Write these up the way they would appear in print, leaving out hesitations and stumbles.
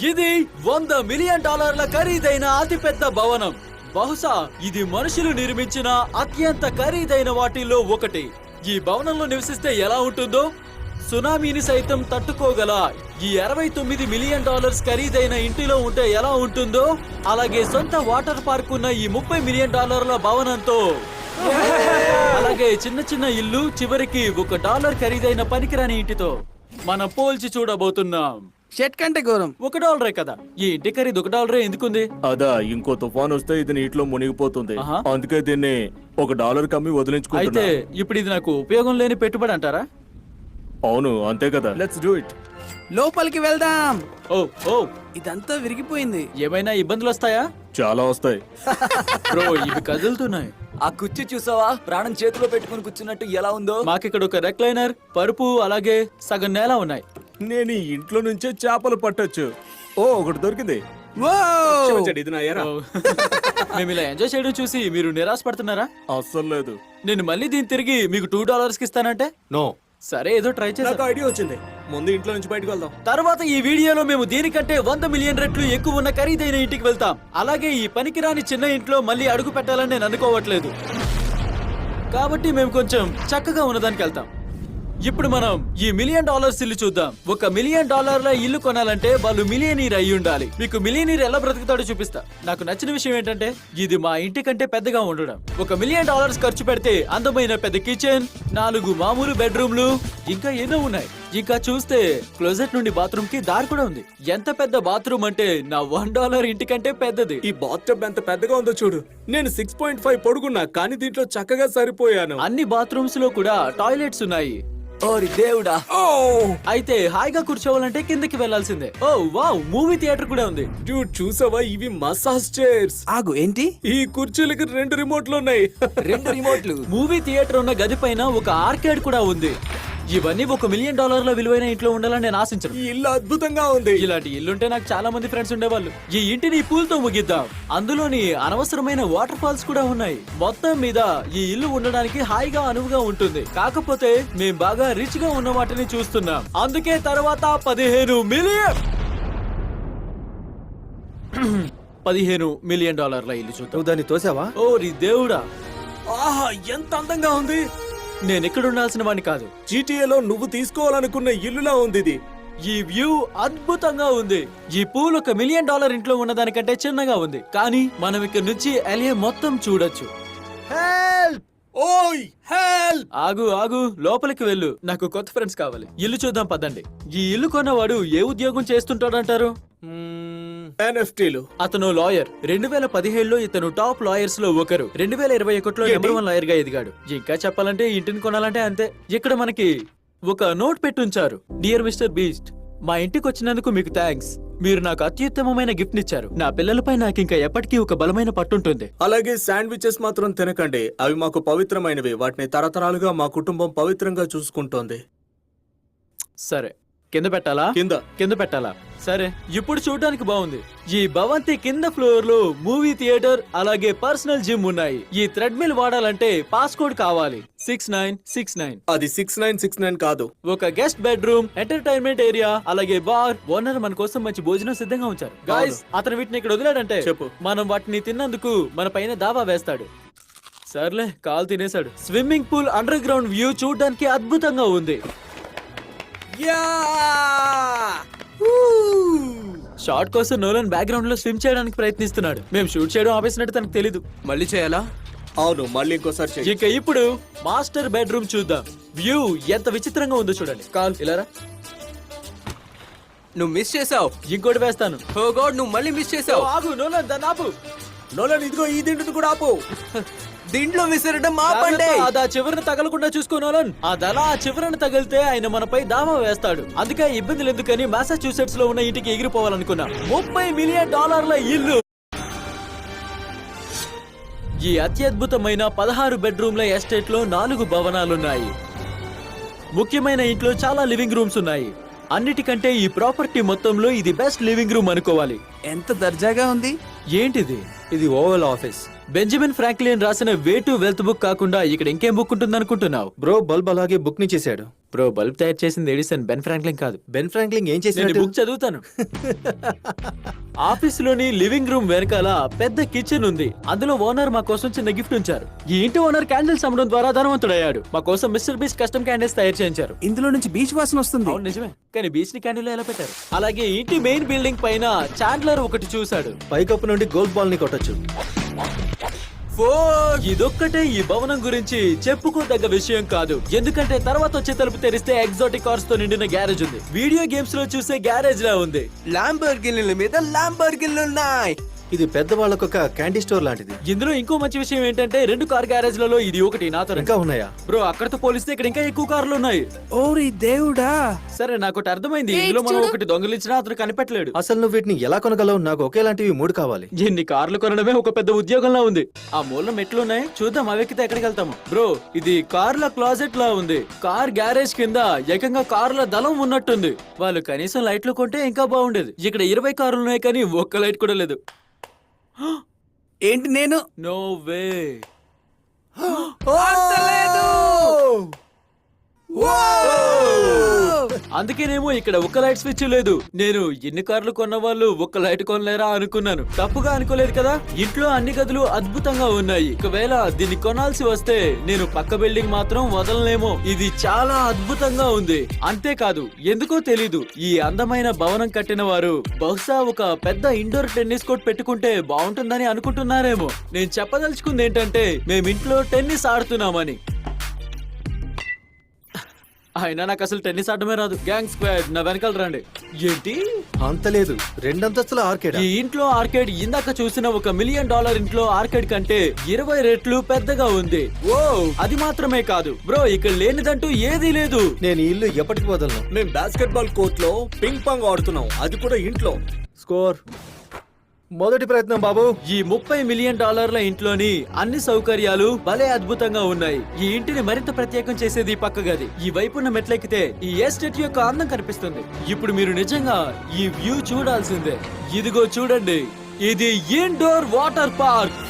ఇది $100 మిలియన్ ఖరీదైన అతిపెద్ద భవనం. బహుశా ఇది మనుషులు నిర్మించిన అత్యంత ఖరీదైన వాటిల్లో ఒకటి. ఈ భవనంలో నివసిస్తే ఎలా ఉంటుందో, సునామీని సైతం తట్టుకోగల ఈ $69 మిలియన్ ఖరీదైన ఇంటిలో ఉంటే ఎలా ఉంటుందో, అలాగే సొంత వాటర్ పార్క్ ఉన్న ఈ $30 మిలియన్ భవనంతో, అలాగే చిన్న చిన్న ఇల్లు చివరికి $1 ఖరీదైన పనికిరాని ఇంటితో మనం పోల్చి చూడబోతున్నాం. షెట్ కంటే ఘోరం. $1 కదా. ఈ ఇంటి ఖరీదు $1 ఎందుకుంది? అదా, ఇంకో తుఫాన్ వస్తే ఇది నీటిలో మునిగిపోతుంది. అందుకే దీన్ని $1 కమ్మి వదిలించుకుంటున్నా. అయితే ఇప్పుడు ఇది నాకు ఉపయోగం లేని పెట్టుబడి అంటారా? అవును, అంతే కదా. Let's do it. లోపలికి వెళ్దాం. ఓ ఓ ఇదంతా విరిగిపోయింది. ఏమైనా ఇబ్బందులు వస్తాయా? చాలా వస్తాయి. బ్రో, ఇవి కదులుతున్నాయి. ఆ కుర్చీ చూసావా? ప్రాణం చేతిలో పెట్టుకుని కూర్చున్నట్టు ఎలా ఉందో. మాకిక్కడ ఒక రెక్లైనర్, పరుపు, అలాగే సగం నేల ఉన్నాయి. నేను ఈ ఇంట్లో నుంచే చేపలు పట్టొచ్చు. ఓ, ఒకటి దొరికింది. ఇది నా ఎరా. ఓ. మేము ఇలా ఎంజాయ్ చేయడం చూసి మీరు నిరాశపడుతున్నారా? అస్సలు లేదు. నేను మళ్ళీ దీన్ని తిరిగి మీకు $2 ఇస్తానంటే? నో. సరే, ఏదో ట్రై చేసి నాకు ఐడియా వచ్చింది. ముందు ఇంట్లో నుంచి బయటకు వెళ్దాం. తర్వాత ఈ వీడియోలో మేము దీనికంటే 100 మిలియన్ రెట్లు ఎక్కువ ఉన్న ఖరీదైన ఇంటికి వెళ్తాం. అలాగే ఈ పనికిరాని చిన్న ఇంట్లో మళ్ళీ అడుగు పెట్టాలని నేను అనుకోవట్లేదు. కాబట్టి మేము కొంచెం చక్కగా ఉన్నదానికి వెళ్తాం. ఇప్పుడు మనం ఈ $1 మిలియన్ ఇల్లు చూద్దాం. $1 మిలియన్ ఇల్లు కొనాలంటే వాళ్ళు మిలియనీర్ అయి ఉండాలి. మీకు మిలియనీర్ ఎలా బ్రతుకుతాడో చూపిస్తా. నాకు నచ్చిన విషయం ఏంటంటే ఇది మా ఇంటి కంటే పెద్దగా ఉండడం. $1 మిలియన్ ఖర్చు పెడితే అందమైన పెద్ద కిచెన్, 4 మామూలు బెడ్రూమ్లు, ఇంకా ఎన్నో ఉన్నాయి. ఇంకా చూస్తే క్లోజెట్ నుండి బాత్రూమ్ కి దారి కూడా ఉంది. ఎంత పెద్ద బాత్రూమ్ అంటే నా $1 ఇంటి కంటే పెద్దది. ఈ బాత్టబ్ ఎంత పెద్దగా ఉందో చూడు. నేను 6.5 పొడుగున్నా, కానీ దీంట్లో చక్కగా సరిపోయాను. అన్ని బాత్రూమ్స్ లో కూడా టాయిలెట్స్ ఉన్నాయి. ఓరి దేవుడా. అయితే హాయిగా కూర్చోవాలంటే కిందకి వెళ్లాల్సిందే. ఓ వావ్, మూవీ థియేటర్ కూడా ఉంది. డ్యూడ్, చూసావా? ఇవి మసాజ్ చైర్స్. ఆగు, ఏంటి? ఈ కుర్చీలకి 2 రిమోట్లు ఉన్నాయి. 2 రిమోట్లు. మూవీ థియేటర్ ఉన్న గది పైన ఒక ఆర్కేడ్ కూడా ఉంది. ఇవన్నీ $1 మిలియన్ విలువైన ఇంట్లో ఉండాలని నేను ఆశించను. ఈ ఇల్లు అద్భుతంగా ఉంది. ఇలాంటి ఇల్లుంటే నాకు చాలా మంది ఫ్రెండ్స్ ఉండేవాళ్ళు. ఈ ఇంటిని పూల్ తో ముగిద్దాం. అందులోని అనవసరమైన వాటర్ ఫాల్స్ కూడా ఉన్నాయి. మొత్తం మీద ఈ ఇల్లు ఉండడానికి హాయిగా అనువుగా ఉంటుంది. కాకపోతే మేం బాగా రిచ్ గా ఉన్న వాటిని చూస్తున్నాం. అందుకే తర్వాత $15 మిలియన్ ఇల్లు చూద్దాం. దాన్ని తోసావా? ఓరి దేవుడా, ఆహా, ఎంత అందంగా ఉంది. నేను ఎక్కడ ఉండాల్సిన వాడిని కాదు. జీటీఏలో నువ్వు తీసుకోవాలనుకున్న ఇల్లులా ఉంది ఇది. ఈ వ్యూ అద్భుతంగా ఉంది. ఈ పూల్ $1 మిలియన్ ఇంట్లో ఉన్నదానికంటే చిన్నగా ఉంది, కానీ మనం ఇక్కడ నుంచి LA మొత్తం చూడొచ్చు. హెల్ప్! ఓయ్, హెల్ప్! ఆగు ఆగు, లోపలికి వెళ్ళు. నాకు కొత్త ఫ్రెండ్స్ కావాలి. ఇల్లు చూద్దాం పదండి. ఈ ఇల్లు కొన్నవాడు ఏ ఉద్యోగం చేస్తుంటాడంటారు? NFTలు. అతను లాయర్. 2017లో ఇతను టాప్ లాయర్స్ లో ఒకరు. 2021లో నెంబర్ 1 లాయర్ గా ఎదిగాడు. ఇంకా చెప్పాలంటే ఇంటిని కొనాలంటే అంతే. ఇక్కడ మనకి ఒక నోట్ పెట్టుంచారు. డియర్ మిస్టర్ బీస్ట్, మా ఇంటికి వచ్చినందుకు మీకు థ్యాంక్స్. మీరు నాకు అత్యుత్తమమైన గిఫ్ట్ ఇచ్చారు. నా పిల్లలపై నాకు ఇంకా ఎప్పటికీ ఒక బలమైన పట్టుంటుంది. అలాగే శాండ్విచెస్ మాత్రం తినకండి. అవి మాకు పవిత్రమైనవి. వాటిని తరతరాలుగా మా కుటుంబం పవిత్రంగా చూసుకుంటోంది. సరే, కింద పెట్టాలా? కింద పెట్టాలా? సరే, ఇప్పుడు చూడడానికి బాగుంది. ఈ భవంతి కింద ఫ్లోర్ లో మూవీ థియేటర్, అలాగే పర్సనల్ జిమ్ ఉన్నాయి. ఈ థ్రెడ్మిల్ వాడాలంటే పాస్కోడ్ కావాలి. 6969. అది 6969 కాదు. ఒక గెస్ట్ బెడ్రూమ్, ఎంటర్టైన్మెంట్ ఏరియా, అలాగే బార్. ఓనర్ మన కోసం మంచి భోజనం సిద్ధంగా ఉంచారు. గాయ్స్, అతను వీటిని ఇక్కడ వదిలాడంటే చెప్పు, మనం వాటిని తిన్నందుకు మన పైన దావా వేస్తాడు. సర్లే, call తినేశాడు. Swimming pool under ground view చూడడానికి అద్భుతంగా ఉంది. షార్ట్ కోసం నోలన్ బ్యాక్గ్రౌండ్ లో స్విమ్ చేయడానికి ప్రయత్నిస్తున్నాడు. మేము షూట్ చేయడం ఆపేసినట్టు తనకు తెలీదు. మళ్ళీ చేయాలా? అవును, మళ్ళీ ఇంకోసారి చెయ్యి. ఇక ఇప్పుడు మాస్టర్ బెడ్రూమ్ చూద్దాం. వ్యూ ఎంత విచిత్రంగా ఉందో చూడండి. కాల్ ఇలారా. నువ్వు మిస్ చేసావు. ఇంకోటి వేస్తాను. ఓ గాడ్, నువ్వు మళ్ళీ మిస్ చేసావు. ఆగు నోలన్, దాన్ని ఆపు. నోలన్, ఇదిగో ఈ దిండును కూడా ఆపు. దీంట్లో విసిరడం ఆపండి. అది ఆ చివరిని తగలకుండా చూసుకో నోలన్. అదలా ఆ చివరిని తగిలితే ఆయన మనపై దావా వేస్తాడు. అందుకే ఇబ్బందులు ఎందుకని మాసాచ్యూసెట్స్ లో ఉన్న ఇంటికి ఎగిరిపోవాలనుకున్నా. $30 మిలియన్ ఇల్లు. ఈ అత్యద్భుతమైన 16 బెడ్రూమ్ల ఎస్టేట్ లో 4 భవనాలున్నాయి. ముఖ్యమైన ఇంట్లో చాలా లివింగ్ రూమ్స్ ఉన్నాయి. అన్నిటికంటే ఈ ప్రాపర్టీ మొత్తంలో ఇది బెస్ట్ లివింగ్ రూమ్ అనుకోవాలి. ఎంత దర్జాగా ఉంది. ఏంటిది? ఇది ఓవల్ ఆఫీస్. బెంజమిన్ ఫ్రాంక్లిన్ రాసిన వే టు వెల్త్ బుక్ కాకుండా ఇక్కడ ఇంకేం బుక్ ఉంటుంది అనుకుంటున్నావు? బ్రో, బల్బ్ అలాగే బుక్ ని చేశాడు. బ్రో బల్బ్ తయారు చేసింది ఎడిసన్, బెన్ ఫ్రాంక్లిన్ కాదు. బెన్ ఫ్రాంక్లిన్ ఏం నేను చేసినట్టు బుక్ చదువుతాను. ఆఫీసులోని లివింగ్ రూమ్ వెనకాల పెద్ద కిచెన్ ఉంది. అందులో ఓనర్ మా కోసం చిన్న గిఫ్ట్ ఉంచారు. ఈ ఇంటి ఓనర్ క్యాండిల్స్ అమ్మడం ద్వారా ధనవంతుడయ్యాడు. మా కోసం మిస్టర్ బీస్ట్ కస్టమ్ క్యాండిల్స్ తయారు చేయించారు. ఇందులో నుంచి బీచ్ వాసన వస్తుంది. అవును నిజమే, కానీ బీచ్ ని క్యాండిల్ ఎలా పెట్టారు? అలాగే ఇంటి మెయిన్ బిల్డింగ్ పైన చాండ్లర్ ఒకటి చూశాడు. పైకప్పు నుండి గోల్ఫ్ బాల్ ని కొట్టొచ్చు. ఇదొక్కటే ఈ భవనం గురించి చెప్పుకోదగ్గ విషయం కాదు, ఎందుకంటే తర్వాత వచ్చే తలుపు తెరిస్తే ఎగ్జాటిక్ కార్స్ తో నిండిన గ్యారేజ్ ఉంది. వీడియో గేమ్స్ లో చూసే గ్యారేజ్ లా ఉంది. ల్యాంబర్గిన్ల మీద ల్యాంబర్గిన్లు ఉన్నాయి. ఇది పెద్దవాళ్ళకు ఒక క్యాండీ స్టోర్ లాంటిది. ఇందులో ఇంకో మంచి విషయం ఏంటంటే 2 కార్ గ్యారేజ్ లలో ఇది ఒకటి నాతో ఇంకా ఉన్నాయా? బ్రో అక్కడతో పోలిస్తే ఇక్కడ ఇంకా ఎక్కువ కార్లు ఉన్నాయి. ఓరి దేవుడా. సరే నాకు ఒకటి అర్థమైంది, ఇందులో మనం ఒకటి దొంగిలించినా అతను కనిపెట్టలేడు. అసలు నువ్వు వీటిని ఎలా కొనగలవు? నాకు ఒకేలాంటివి 3 కావాలి. ఎన్ని కార్లు కొనడమే ఒక పెద్ద ఉద్యోగంలా ఉంది. ఆ మూల మెట్లు ఉన్నాయి, చూద్దాం అవి ఎక్కితే ఎక్కడికి వెళ్తాము. బ్రో ఇది కార్ల క్లాజెట్ లా ఉంది. కార్ గ్యారేజ్ కింద ఏకంగా కార్ల దళం ఉన్నట్టుంది. వాళ్ళు కనీసం లైట్లు కొంటే ఇంకా బాగుండేది. ఇక్కడ 20 కార్లు ఉన్నాయి కానీ ఒక్క లైట్ కూడా లేదు. ఏంటి నేను నో వే. అందుకేనేమో ఇక్కడ ఒక్క లైట్ స్విచ్ లేదు. నేను ఎన్ని కార్లు కొన్న వాళ్ళు ఒక్క లైట్ కొనలేరా అనుకున్నాను. తప్పుగా అనుకోలేదు కదా. ఇంట్లో అన్ని గదులు అద్భుతంగా ఉన్నాయి. ఒకవేళ దీన్ని కొనాల్సి వస్తే నేను పక్క బిల్డింగ్ మాత్రం వదలనేమో. ఇది చాలా అద్భుతంగా ఉంది. అంతేకాదు ఎందుకో తెలీదు, ఈ అందమైన భవనం కట్టిన వారు బహుశా ఒక పెద్ద ఇండోర్ టెన్నిస్ కోర్ట్ పెట్టుకుంటే బాగుంటుందని అనుకుంటున్నారేమో. నేను చెప్పదలుచుకుంది ఏంటంటే మేము ఇంట్లో టెన్నిస్ ఆడుతున్నామని. అయినా నాకు అసలు టెన్నిస్ ఆడమే రాదు. గ్యాంగ్ స్క్వాడ్ నా వెనకాల రండి. ఏంటి అంత లేదు, 2 అంతస్తుల ఆర్కేడ్. ఈ ఇంట్లో ఆర్కేడ్ ఇందాక చూసిన $1 మిలియన్ ఇంట్లో ఆర్కేడ్ కంటే 20 రెట్లు పెద్దగా ఉంది. ఓ అది మాత్రమే కాదు బ్రో, ఇక్కడ లేనిదంటూ ఏదీ లేదు. నేను ఈ ఇల్లు ఎప్పటికి వదలను. మేము బాస్కెట్ బాల్ కోర్ట్ లో పింగ్ పాంగ్ ఆడుతున్నాం, అది కూడా ఇంట్లో. స్కోర్. మొదటి ప్రయత్నం బాబు. ఈ $30 మిలియన్ ఇంట్లోని అన్ని సౌకర్యాలు భలే అద్భుతంగా ఉన్నాయి. ఈ ఇంటిని మరింత ప్రత్యేకం చేసేది ఈ పక్క గది. ఈ వైపున్న మెట్లెక్కితే ఈ ఎస్టేట్ యొక్క అందం కనిపిస్తుంది. ఇప్పుడు మీరు నిజంగా ఈ వ్యూ చూడాల్సిందే. ఇదిగో చూడండి, ఇది ఇండోర్ వాటర్ పార్క్.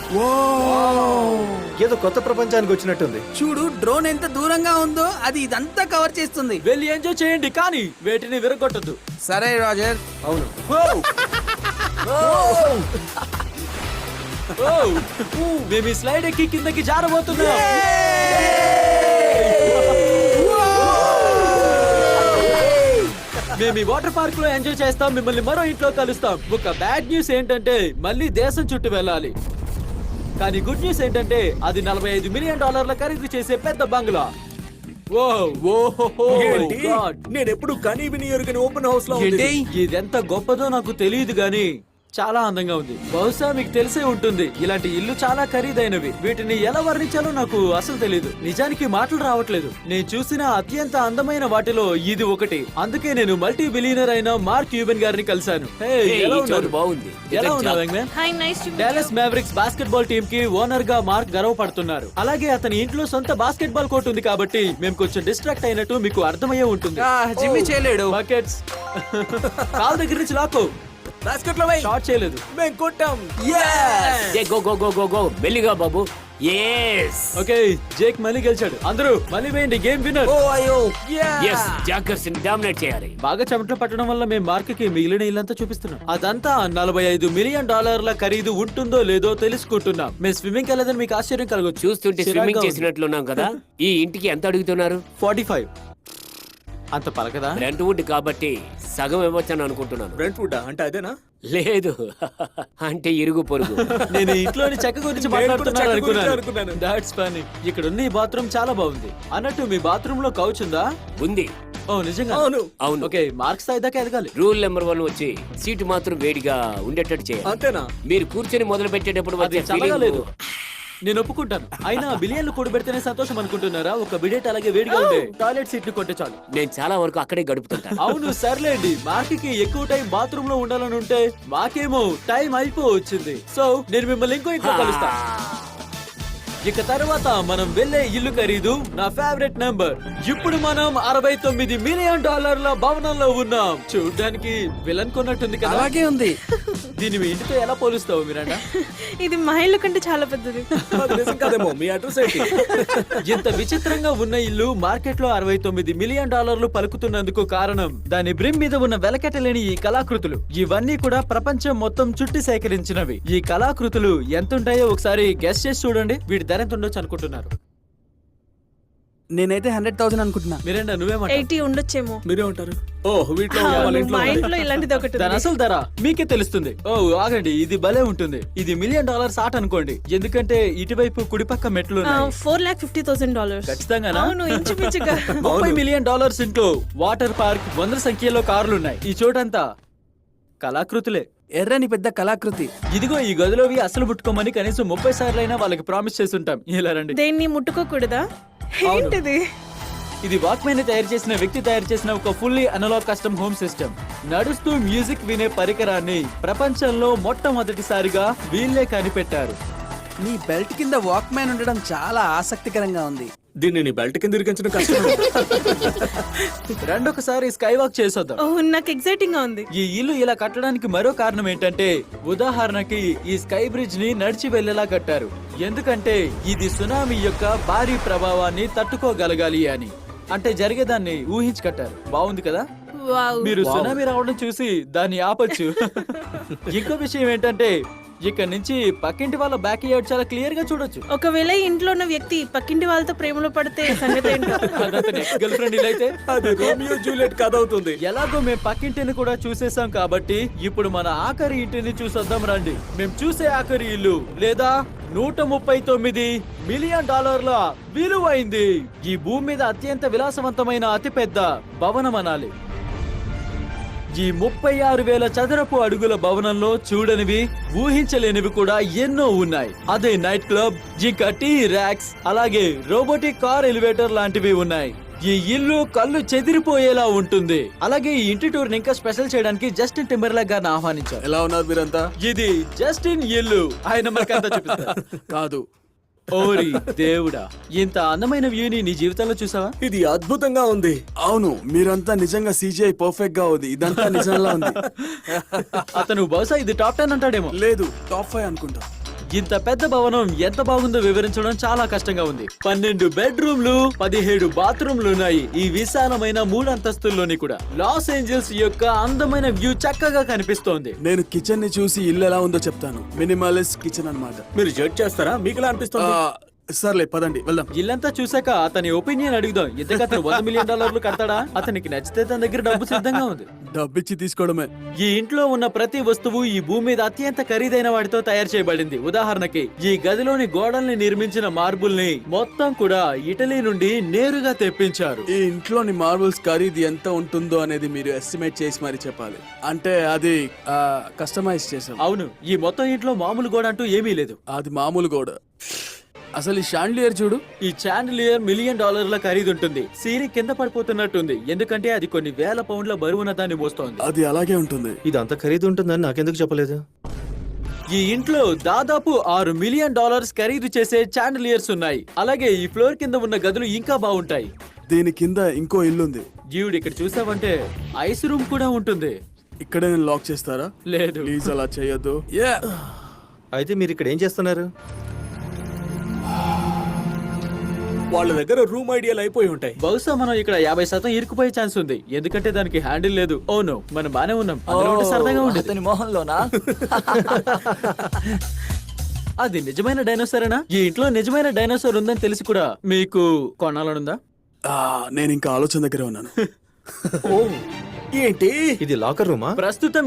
ఏదో కొత్త ప్రపంచానికి వచ్చినట్టుంది. చూడు డ్రోన్ ఎంత దూరంగా ఉందో, అది ఇదంతా కవర్ చేస్తుంది. వెళ్ళి ఎంజాయ్ చేయండి, కానీ వేటిని విరగొట్టద్దు. సరే రాజర్. అవును. మేము ఈ స్లైడ్ ఎక్కి కిందకి జారబోతున్నాం. మేము ఈ వాటర్ పార్క్ లో ఎంజాయ్ చేస్తాం. మిమ్మల్ని మరో ఇంట్లో కలుస్తాం. ఒక బ్యాడ్ న్యూస్ ఏంటంటే మళ్ళీ దేశం చుట్టూ వెళ్ళాలి. కానీ గుడ్ న్యూస్ ఏంటంటే అది $45 మిలియన్ ఖరీదు చేసే పెద్ద బంగ్లా. నేను ఎప్పుడు కనీ విని ఎరుగని ఓపెన్ హౌస్ లో ఉంది. ఇదెంత గొప్పదో నాకు తెలియదు గానీ చాలా అందంగా ఉంది. బహుశా మీకు తెలిసే ఉంటుంది, ఇలాంటి ఇల్లు చాలా ఖరీదైనవి. వీటిని ఎలా వర్ణించాలో నాకు అసలు తెలియదు. నిజానికి మాటలు రావట్లేదు. నేను చూసిన అత్యంత అందమైన వాటిలో ఇది ఒకటి. అందుకే నేను మల్టీ బిలియనర్ అయిన మార్క్ క్యూబెన్ గారిని కలిశాను. బాగుంది. ఎలా ఉన్నావు young Hi, nice to meet you. Dallas Mavericks basket ball team కి ఓనర్ గా మార్క్ గర్వపడుతున్నారు. అలాగే అతని ఇంట్లో సొంత బాస్కెట్ బాల్ కోర్ట్ ఉంది కాబట్టి మేము కొంచెం డిస్ట్రాక్ట్ అయినట్టు మీకు అర్థమయ్యే ఉంటుంది. జిమ్మి చేయలేడు. బకెట్స్ కాల్ దగ్గర నుంచి లాక్కో. బాస్కెట్ లో పోయి షాట్ చేయలేదు. మేము కొట్టాం. గో మెల్లిగా బాబు. ఎస్ ఓకే, జేక్ మళ్ళీ గెలిచాడు. అందరూ మళ్ళీ వేయండి, గేమ్ విన్నర్. ఎస్ జాకర్స్ ని డామినేట్ చేయాలి. బాగా చెమటలు పట్టడం వల్ల మేము మార్క్ కి మిగిలిన ఇల్లంతా చూపిస్తున్నాం. అదంతా $45 మిలియన్ ఖరీదు ఉంటుందో లేదో తెలుసుకుంటున్నాం. మేము స్విమ్మింగ్ వెళ్ళదని మీకు ఆశ్చర్యం కలగొచ్చు. చూస్తుంటే స్విమ్మింగ్ చేసినట్లున్నాం కదా. ఈ ఇంటికి ఎంత అడుగుతున్నారు? 45. అంత పలకదా? బ్రెంట్వుడ్ కాబట్టి సగం ఇవ్వచ్చని అనుకుంటున్నాను. బ్రెంట్వుడ్ అంటే అదేనా? లేదు, అంటే ఇరుగు పొరుగు. నేను ఇంట్లోని చెక్క గురించి నేను కూడా మాట్లాడుతున్నాను చెక్క గురించి అనుకున్నాను. అనుకున్నాను. That's funny. ఇక్కడ ఉన్న ఈ బాత్రూమ్ చాలా బాగుంది. అన్నట్టు మీ బాత్రూమ్ లో కౌచ్ ఉందా? ఉంది. ఓ నిజంగా? అవును. అవును. ఓకే, మార్క్స్ స్థాయి దాకా ఎదగాలి. రూల్ నెంబర్ 1 వచ్చి సీటు మాత్రం వేడిగా ఉండేటట్టు చేయాలి. అంతేనా? మీరు కూర్చొని మొదలు పెట్టేటప్పుడు అది వచ్చే చల్లగా feeling- లేదు. నేను ఒప్పుకుంటాను. అయినా బిలియన్లు కూడబెడితేనే సంతోషం అనుకుంటున్నారా? ఒక బిడెట్ అలాగే వేడిగా ఉండే టాయిలెట్ సీట్ ని కొట్టే చాలు. నేను చాలా వరకు అక్కడే గడుపుతుంటాను. అవును సర్లేండి, మార్కి ఎక్కువ టైం బాత్రూమ్ లో ఉండాలని ఉంటే మాకేమో టైం అయిపోవచ్చింది. సో నేను మిమ్మల్ని ఇంకో ఇంట్లో కలుస్తా. ఇక తర్వాత మనం వెళ్ళే ఇల్లు ఖరీదు నా ఫేవరెట్ నంబర్. ఇప్పుడు మనం $69 మిలియన్ భవనంలో ఉన్నాం. చూడ్డానికి విలన్ కొన్నట్టుంది కదా. అలాగే ఉంది. దీన్ని మీ ఇంటితో ఎలా పోలుస్తావు మిరాండా? ఇది మా ఇల్లు కంటే చాలా పెద్దది. అది నిజం కాదేమో. మీ అడ్రస్ ఏంటి? ఇంత విచిత్రంగా ఉన్న ఇల్లు మార్కెట్ లో $69 మిలియన్ పలుకుతున్నందుకు కారణం దాని బ్రిమ్ మీద ఉన్న వెలకెట్టలేని ఈ కళాకృతులు. ఇవన్నీ కూడా ప్రపంచం మొత్తం చుట్టి సేకరించినవి. ఈ కళాకృతులు ఎంతుంటాయో ఒకసారి గెస్ చేసి చూడండి. వీటి ధర ఎంత ఉండొచ్చు అనుకుంటున్నారు? నేనైతే 100,000 అనుకుంటున్నా. మిరాండా నువ్వేమంటావు? 80 ఉండొచ్చేమో. మీరేమంటారు? ఓ వీటిలో ఉన్న వాళ్ళ ఇంట్లో మా ఉంది. ఇంట్లో ఇలాంటిది ఒకటి దాని ఉంది. అసలు ధర మీకే తెలుస్తుంది. ఓ ఆగండి, ఇది భలే ఉంటుంది. ఇది $1 మిలియన్ ఆట అనుకోండి, ఎందుకంటే ఇటువైపు కుడిపక్క మెట్లు ఉన్నాయి. $450,000. ఖచ్చితంగానా? అవును, ఇంచుమించుగా. $30 మిలియన్ ఇంట్లో వాటర్ పార్క్, 100 సంఖ్యలో కార్లున్నాయి. ఈ చోటంతా కళాకృతులే. ఎర్రని పెద్ద కళాకృతి. ఇదిగో ఈ గదిలోవి అసలు ముట్టుకోమని కనీసం 30 సార్లైనా వాళ్ళకి ప్రామిస్ చేసి ఉంటాం. ఇలా రండి. దేన్ని ముట్టుకోకూడదా? ఏంటిది? ఇది వాక్మెన్ తయారు చేసిన వ్యక్తి తయారు చేసిన ఒక fully analogue custom home system. నడుస్తూ మ్యూజిక్ వినే పరికరాన్ని ప్రపంచంలో మొట్టమొదటిసారిగా వీళ్ళే కనిపెట్టారు. నీ బెల్ట్ కింద వాక్ మ్యాన్ ఉండడం చాలా ఆసక్తికరంగా ఉంది. దీన్ని నీ బెల్ట్ కింద ఇరికించడం కష్టం. రెండొకసారి స్కై వాక్ చేసొద్దాం. ఓ, నాకు ఎక్సైటింగ్ గా ఉంది. ఈ ఇల్లు ఇలా కట్టడానికి మరో కారణం ఏంటంటే, ఉదాహరణకి ఈ స్కై బ్రిడ్జ్ ని నడిచి వెళ్లేలా కట్టారు. ఎందుకంటే ఇది సునామీ యొక్క భారీ ప్రభావాన్ని తట్టుకోగలగాలి అని. అంటే జరిగేదాన్ని ఊహించి కట్టారు. బాగుంది కదా? వావ్. మీరు సునామీ రావడం చూసి దాన్ని ఆపొచ్చు. ఇంకో విషయం ఏంటంటే, ఇక్కడ నుంచి పక్కింటి వాళ్ళ బ్యాక్ యార్డ్ చాలా క్లియర్ గా చూడొచ్చు. ఒకవేళ ఈ ఇంట్లో ఉన్న వ్యక్తి పక్కింటి వాళ్ళతో ప్రేమలో పడితే సంగతి ఏంటో. గర్ల్ ఫ్రెండ్ ఇలా అయితే అది రోమియో జూలియట్ కథ అవుతుంది. ఎలాగో మేము పక్కింటిని కూడా చూసేసాం కాబట్టి ఇప్పుడు మన ఆఖరి ఇంటిని చూసొద్దాం రండి. మేము చూసే ఆఖరి ఇల్లు లేదా $139 మిలియన్ విలువైంది. ఈ భూమి మీద అత్యంత విలాసవంతమైన అతిపెద్ద భవనం అనాలి. ఈ 36,000 చదరపు అడుగుల భవనంలో చూడనివి, ఊహించలేనివి కూడా ఎన్నో ఉన్నాయి. అదే నైట్ క్లబ్, ఇంకా టీ ర్యాక్స్, అలాగే రోబోటిక్ కార్ ఎలివేటర్ లాంటివి ఉన్నాయి. ఈ ఇల్లు కళ్ళు చెదిరిపోయేలా ఉంటుంది. అలాగే ఈ ఇంటి టూర్ ఇంకా స్పెషల్ చేయడానికి జస్టిన్ టింబర్లేక్ గారిని ఆహ్వానించారు. ఎలా ఉన్నారు మీరంతా? ఇది జస్టిన్ ఇల్లు. ఆయన మనకంతా చూపిస్తారు. కాదు, ఓరి దేవుడా, ఇంత అందమైన వ్యూని నీ జీవితంలో చూసావా? ఇది అద్భుతంగా ఉంది. అవును, మీరంతా నిజంగా CGI పర్ఫెక్ట్ గా ఉంది. ఇదంతా నిజంగా ఉంది. అతను బహుశా ఇది టాప్ 10 అంటాడేమో. లేదు, టాప్ 5 అనుకుంటా. ఇంత పెద్ద భవనం ఎంత బాగుందో వివరించడం చాలా కష్టంగా ఉంది. 12 బెడ్రూమ్లు, 17 బాత్రూమ్లు ఉన్నాయి. ఈ విశాలమైన 3 అంతస్తుల్లోని కూడా లాస్ ఏంజల్స్ యొక్క అందమైన వ్యూ చక్కగా కనిపిస్తోంది. నేను కిచెన్ ని చూసి ఇల్లు ఎలా ఉందో చెప్తాను. మినిమలిస్ట్ కిచెన్ అన్నమాట. మీరు జడ్జ్ చేస్తారా? మీకు ఎలా అనిపిస్తుంది? సర్లే పదండి వెళ్దాం. ఇల్లంతా చూసాక అతని ఒపీనియన్ అడుగుదాం. ఎందుకు అతను $100 మిలియన్ కడతాడా? అతనికి నచ్చితే తన దగ్గర డబ్బు సిద్ధంగా ఉంది. డబ్బిచ్చి తీసుకోవడమే. ఈ ఇంట్లో ఉన్న ప్రతి వస్తువు ఈ భూమి మీద అత్యంత ఖరీదైన వాటితో తయారు చేయబడింది. ఉదాహరణకి ఈ గదిలోని గోడల్ని నిర్మించిన మార్బుల్ ని మొత్తం కూడా ఇటలీ నుండి నేరుగా తెప్పించారు. ఈ ఇంట్లోని మార్బుల్స్ ఖరీదు ఎంత ఉంటుందో అనేది మీరు ఎస్టిమేట్ చేసి మరి చెప్పాలి. అంటే అది కస్టమైజ్ చేసాం. అవును, ఈ మొత్తం ఇంట్లో మామూలు గోడ అంటూ ఏమీ లేదు. అది మామూలు గోడ. అసలు ఈ షాండ్లియర్ చూడు. ఈ చాండిలియర్ $1 మిలియన్ ఖరీదు ఉంటుంది. సీరీ కింద పడిపోతున్నట్టుంది, ఎందుకంటే అది కొన్ని వేల పౌండ్ల బరువున దాన్ని మోస్తోంది. అది అలాగే ఉంటుంది. ఇది అంత ఖరీదు ఉంటుందని నాకెందుకు చెప్పలేదు? ఈ ఇంట్లో దాదాపు $6 మిలియన్ ఖరీదు చేసే చాండిలియర్స్ ఉన్నాయి. అలాగే ఈ ఫ్లోర్ కింద ఉన్న గదులు ఇంకా బాగుంటాయి. దీని కింద ఇంకో ఇల్లుంది. జీవుడు ఇక్కడ చూసావంటే ఐస్ రూమ్ కూడా ఉంటుంది. ఇక్కడే నేను లాక్ చేస్తారా? లేదు. ప్లీజ్ అలా చేయొద్దు. అయితే మీరు ఇక్కడ ఏం చేస్తున్నారు? వాళ్ళ దగ్గర రూమ్ ఐడియాలు అయిపోయి ఉంటాయి. బహుశా మనం ఇక్కడ 50% ఇరుకుపోయే ఛాన్స్ ఉంది, ఎందుకంటే దానికి హ్యాండిల్ లేదు. ఓను, మనం బానే ఉన్నాం. అందులో ఉంటే సరదాగా ఉండేది. అతని మొహంలోనా? అది నిజమైన డైనోసారేనా? ఈ ఇంట్లో నిజమైన డైనోసార్ ఉందని తెలిసి కూడా మీకు కొనాలనుందా? నేను ఇంకా ఆలోచన దగ్గరే ఉన్నాను. ఏంటి ఇది లాకర్ రూమా? ప్రస్తుతం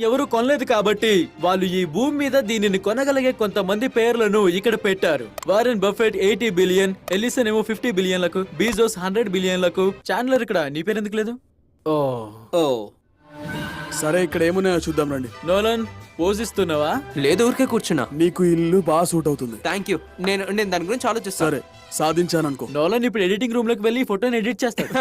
ఎవరు కొనలేదు కాబట్టి వాళ్ళు ఈ భూమి మీద దీనిని కొనగలిగే కొంతమంది పేర్లను ఇక్కడ పెట్టారు. వారెన్ బఫెట్ 80 బిలియన్, ఎలిసన్ ఏమో 50 బిలియన్లకు, బీజోస్ 100 బిలియన్లకు. చాండ్లర్ ఇక్కడ నీ పేరు ఎందుకు లేదు? ఓ ఓ సరే, ఇక్కడ ఏమున్నాయో చూద్దాం రండి. నోలన్ పోజిస్తున్నావా? లేదు, ఊరికే కూర్చున్నా. నీకు ఇల్లు బాగా సూట్ అవుతుంది. Thank you. నేను దాని గురించి ఆలోచిస్తాను. సరే, సాధించాను అనుకో. నోలన్ ఇప్పుడు ఎడిటింగ్ రూమ్ లోకి వెళ్ళి ఫోటోని ఎడిట్ చేస్తాడు.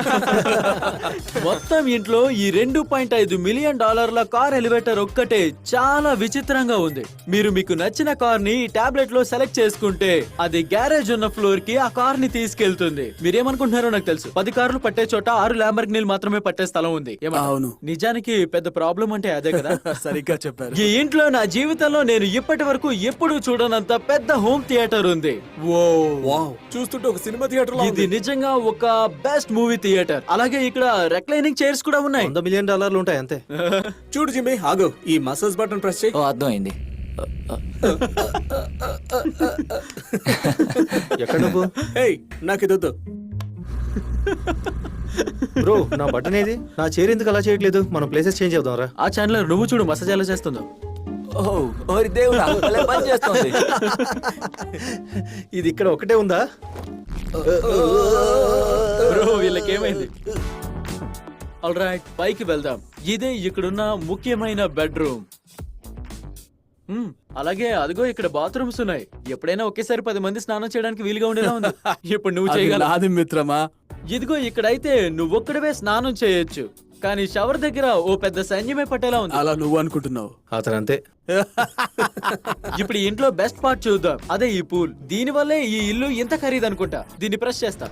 మొత్తం ఇంట్లో ఈ 2.5 మిలియన్ డాలర్ల కార్ ఎలివేటర్ ఒక్కటే చాలా విచిత్రంగా ఉంది. మీరు మీకు నచ్చిన కార్ ని టాబ్లెట్ లో సెలెక్ట్ చేసుకుంటే అది గ్యారేజ్ ఉన్న ఫ్లోర్ కి ఆ కార్ ని తీసుకెళ్తుంది. మీరేమనుకుంటున్నారో నాకు తెలుసు. 10 కార్లు పట్టే చోట 6 ల్యాంబర్గినీలు మాత్రమే పట్టే స్థలం ఉంది. ఏమంటారు? అవును. నిజానికి పెద్ద ప్రాబ్లం అంటే అదే కదా. సరిగ్గా చెప్పారు. ఈ ఇంట్లో నా జీవితంలో నేను ఇప్పటి వరకు ఎప్పుడు చూడనంత పెద్ద హోమ్ థియేటర్ ఉంది. వావ్, చూస్తుంటే ఒక సినిమా థియేటర్ లో ఇది నిజంగా ఒక బెస్ట్ మూవీ థియేటర్. అలాగే ఇక్కడ రెక్లైనింగ్ చైర్స్ కూడా ఉన్నాయి. $100 మిలియన్ ఉంటాయి అంతే. చూడు జిమ్మి, ఆగు, ఈ మసాజ్ బటన్ ప్రెస్ చేయి. ఓ అర్థమైంది. ఎక్కడ నువ్వు? ఏయ్, నాకు ఇది వద్దు. బ్రో, నా బటన్ ఏది? నా చైర్ ఎందుకు అలా చేయట్లేదు? మనం ప్లేసెస్ చేంజ్ అవుదాం రా. ఆ ఛానల్ నువ్వు చూడు మసాజ్ ఎలా చేస్తుందో. ఓ ఓరి దేవుడా, భలే పని చేస్తుంది. ఇది ఇక్కడ ఒకటే ఉందా? బ్రో, వీళ్ళకేమైంది? ఆల్ రైట్, పైకి వెళ్దాం. ఇదే ఇక్కడున్న ముఖ్యమైన బెడ్రూమ్. అలాగే అదిగో ఇక్కడ బాత్రూమ్స్ ఉన్నాయి. ఎప్పుడైనా ఒకేసారి 10 మంది స్నానం చేయడానికి వీలుగా ఉండేలా ఉంది. ఇప్పుడు నువ్వు అది చేయగలవు. నాది మిత్రమా. ఇదిగో ఇక్కడైతే నువ్వొక్కడవే స్నానం చేయొచ్చు. కానీ షవర్ దగ్గర ఓ పెద్ద సైన్యమే పట్టేలా ఉంది. అలా నువ్వు అనుకుంటున్నావు. అతను అంతే. ఇప్పుడు ఈ ఇంట్లో బెస్ట్ పార్ట్ చూద్దాం. అదే ఈ పూల్. దీని వల్లే ఈ ఇల్లు ఇంత ఖరీదు అనుకుంటా. దీన్ని ప్రెస్ చేస్తా.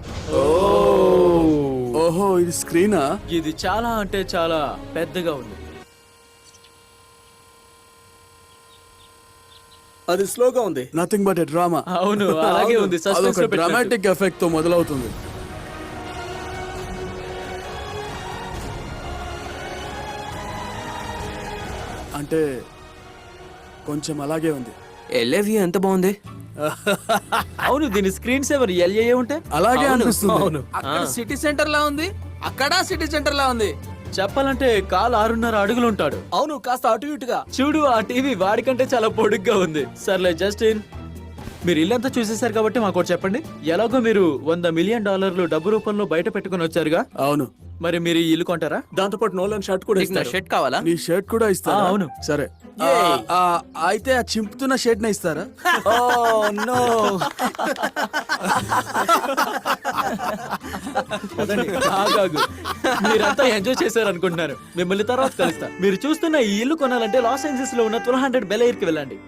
ఓహో, ఇది స్క్రీనా? ఇది చాలా అంటే చాలా పెద్దగా ఉంది. అది స్లోగా ఉంది. Nothing but a drama. అవును, అలాగే ఉంది. Suspense లో పెట్టినట్టు. డ్రామాటిక్ ఎఫెక్ట్ తో మొదలవుతుంది. అంటే కొంచెం అలాగే ఉంది. ఎల్ఏవి ఎంత బాగుంది. అవును, దీని స్క్రీన్ సేవర్ ఎల్ఏ ఉంటే అలాగే అనిపిస్తుంది. అక్కడ సిటీ సెంటర్ లా ఉంది, అక్కడ సిటీ సెంటర్ లా ఉంది. చెప్పాలంటే కాల్ 6.5 అడుగులు ఉంటాడు. అవును, కాస్త అటు ఇటుగా. చూడు, ఆ టీవీ వాడికంటే చాలా పొడుగ్గా ఉంది. సర్లే జస్టిన్, మీరు ఇల్లంతా చూసేశారు కాబట్టి మాకు ఒకటి చెప్పండి. ఎలాగో మీరు $100 మిలియన్ డబ్బు రూపంలో బయట పెట్టుకుని వచ్చారుగా. అవును. మరి మీరు ఈ ఇల్లు కొంటారా? దాంతో పాటు నోలన్ షర్ట్ కూడా నీకు నా ఇస్తారు. షర్ట్ కావాలా? నీ షర్ట్ కూడా ఇస్తారా? అవును. సరే. అయితే ఆ చింపుతున్న షర్ట్ నే ఇస్తారా? Oh no. ఆగాగు. మీరంతా ఎంజాయ్ చేశారు అనుకుంటున్నారు. మిమ్మల్ని తర్వాత కలుస్తా. మీరు చూస్తున్న ఈ ఇల్లు కొనాలంటే లాస్ ఏంజల్స్ లో ఉన్న 1200 బెల్ ఎయిర్ కి వెళ్ళండి.